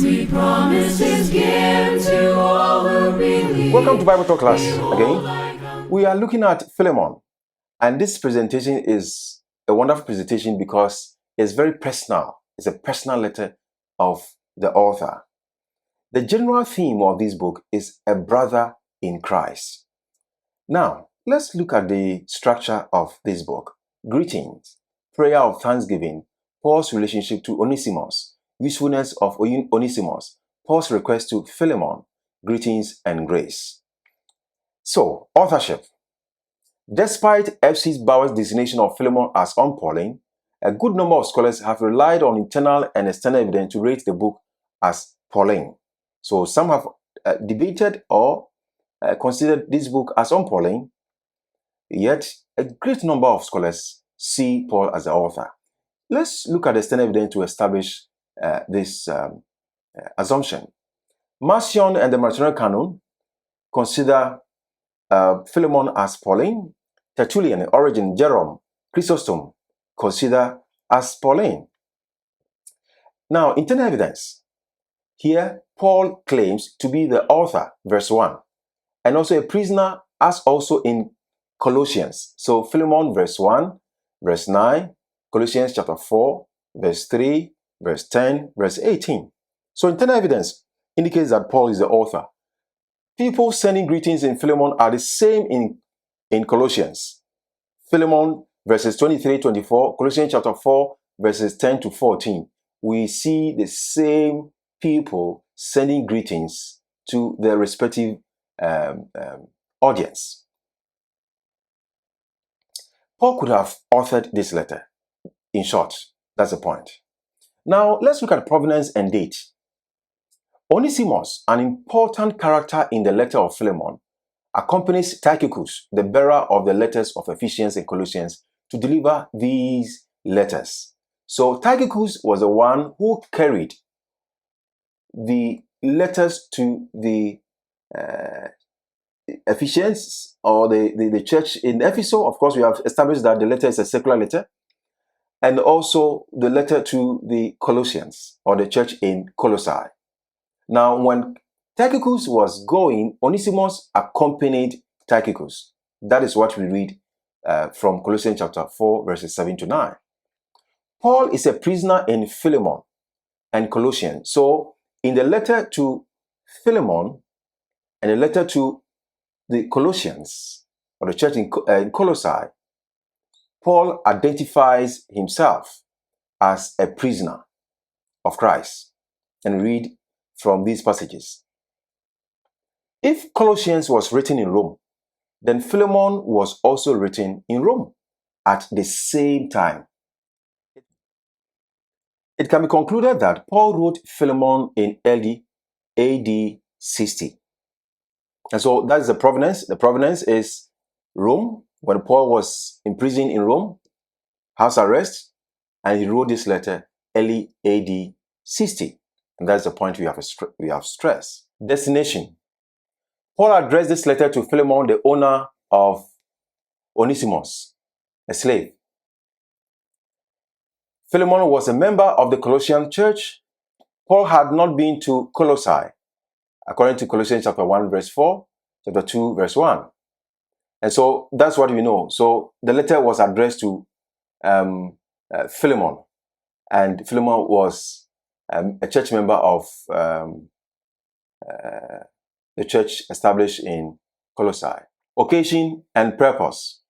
Sweet promises give to all who believe. Welcome to Bible Talk class again. We are looking at Philemon, and this presentation is a wonderful presentation because it's very personal. It's a personal letter of the author. The general theme of this book is a brother in Christ. Now, let's look at the structure of this book. Greetings, prayer of thanksgiving, Paul's relationship to Onesimus, usefulness of Onesimus, Paul's request to Philemon, greetings and grace. So, authorship. Despite F.C. Bauer's designation of Philemon as unPauline, a good number of scholars have relied on internal and external evidence to rate the book as Pauline. So, some have debated or considered this book as unPauline, yet a great number of scholars see Paul as the author. Let's look at the external evidence to establish this assumption. Marcion and the Marcionian Canon consider Philemon as Pauline. Tertullian, Origen, Jerome, Chrysostom consider as Pauline. Now, internal evidence. Here, Paul claims to be the author, verse 1, and also a prisoner, as also in Colossians. So, Philemon, verse 1, verse 9, Colossians chapter 4, verse 3, verse 10, verse 18. So, internal evidence indicates that Paul is the author. People sending greetings in Philemon are the same in Colossians. Philemon, verses 23, 24, Colossians chapter 4, verses 10 to 14. We see the same people sending greetings to their respective audience. Paul could have authored this letter. In short, that's the point. Now, let's look at provenance and date. Onesimus, an important character in the letter of Philemon, accompanies Tychicus, the bearer of the letters of Ephesians and Colossians, to deliver these letters. So Tychicus was the one who carried the letters to the Ephesians or the church in Ephesus. Of course, we have established that the letter is a secular letter, and also the letter to the Colossians or the church in Colossae. Now, when Tychicus was going, Onesimus accompanied Tychicus. That is what we read from Colossians chapter 4, verses 7 to 9. Paul is a prisoner in Philemon and Colossians. So, in the letter to Philemon and the letter to the Colossians, or the church in Colossae, Paul identifies himself as a prisoner of Christ. And read from these passages. If Colossians was written in Rome, then Philemon was also written in Rome at the same time. It can be concluded that Paul wrote Philemon in early AD 60. And so that is the provenance. The provenance is Rome, when Paul was imprisoned in Rome, house arrest, and he wrote this letter early AD 60. And that's the point we have stressed. Destination. Paul addressed this letter to Philemon, the owner of Onesimus, a slave. Philemon was a member of the Colossian church. Paul had not been to Colossae, according to Colossians chapter 1, verse 4, chapter 2, verse 1. And so that's what we know. So the letter was addressed to Philemon, and Philemon was a church member of the church established in Colossae. Occasion and purpose.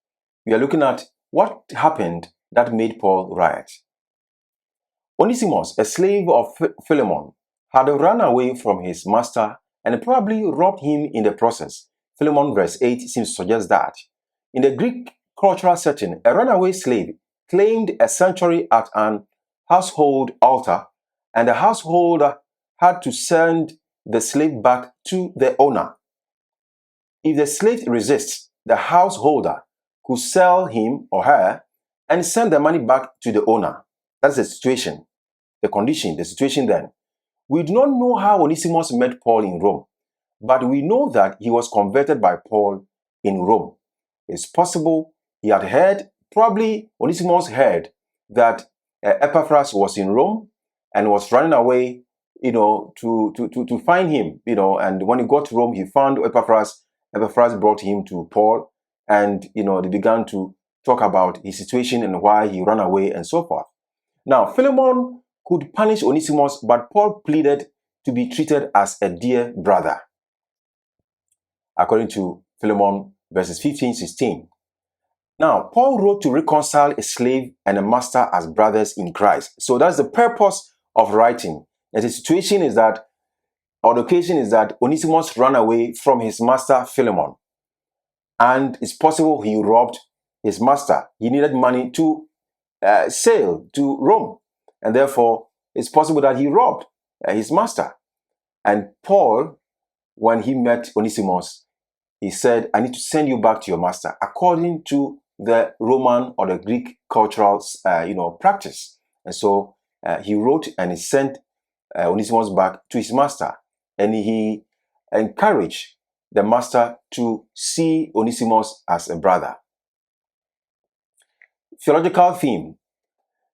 We are looking at what happened that made Paul write. Onesimus, a slave of Philemon, had run away from his master and probably robbed him in the process. Philemon verse 8 seems to suggest that. In the Greek cultural setting, a runaway slave claimed a sanctuary at an household altar, and the householder had to send the slave back to the owner. If the slave resists, the householder could sell him or her and send the money back to the owner. That's the situation, the condition, the situation then. We do not know how Onesimus met Paul in Rome, but we know that he was converted by Paul in Rome. It's possible he had heard, probably Onesimus heard that Epaphras was in Rome and was running away to find him, and when he got to Rome, he found Epaphras. Epaphras brought him to Paul, and, they began to talk about his situation and why he ran away and so forth. Now, Philemon could punish Onesimus, but Paul pleaded to be treated as a dear brother. According to Philemon verses 15-16. Now, Paul wrote to reconcile a slave and a master as brothers in Christ. So that's the purpose of writing. And the situation is that, or the occasion is that Onesimus ran away from his master Philemon. And it's possible he robbed his master. He needed money to sail to Rome. And therefore, it's possible that he robbed his master. And Paul, when he met Onesimus, he said, I need to send you back to your master, according to the Roman or the Greek cultural, practice. And so he wrote and he sent Onesimus back to his master. And he encouraged the master to see Onesimus as a brother. Theological theme.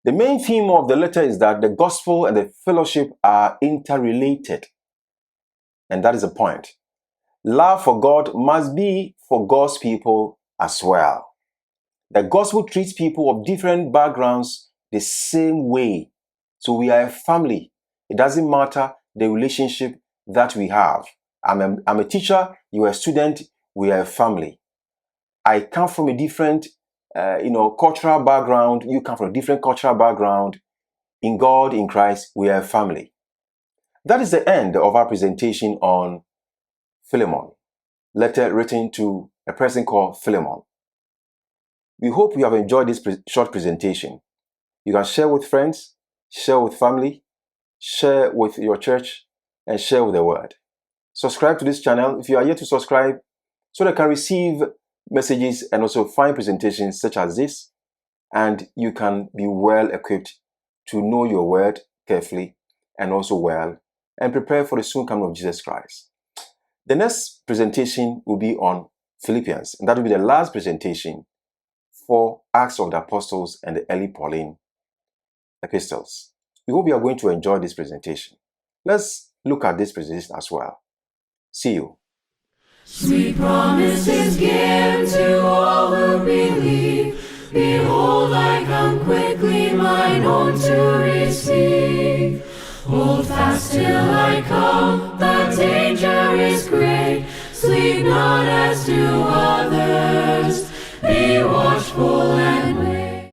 The main theme of the letter is that the gospel and the fellowship are interrelated. And that is the point. Love for God must be for God's people as well. The gospel treats people of different backgrounds the same way. So we are a family. It doesn't matter the relationship that we have. I'm a teacher, you are a student, we are a family. I come from a different cultural background, you come from a different cultural background. In God, in Christ, we are a family. That is the end of our presentation on Philemon, letter written to a person called Philemon. We hope you have enjoyed this short presentation. You can share with friends, share with family, share with your church, and share with the word. Subscribe to this channel if you are yet to subscribe, so that you can receive messages and also find presentations such as this, and you can be well equipped to know your word carefully and also well, and prepare for the soon coming of Jesus Christ. The next presentation will be on Philippians, and that will be the last presentation for Acts of the Apostles and the early Pauline epistles. We hope you are going to enjoy this presentation. Let's look at this presentation as well. See you. Sweet promises given to all who believe. Behold, I come quickly, mine own to receive. Hold fast till I come, the danger is great. Sleep not as do others, be watchful and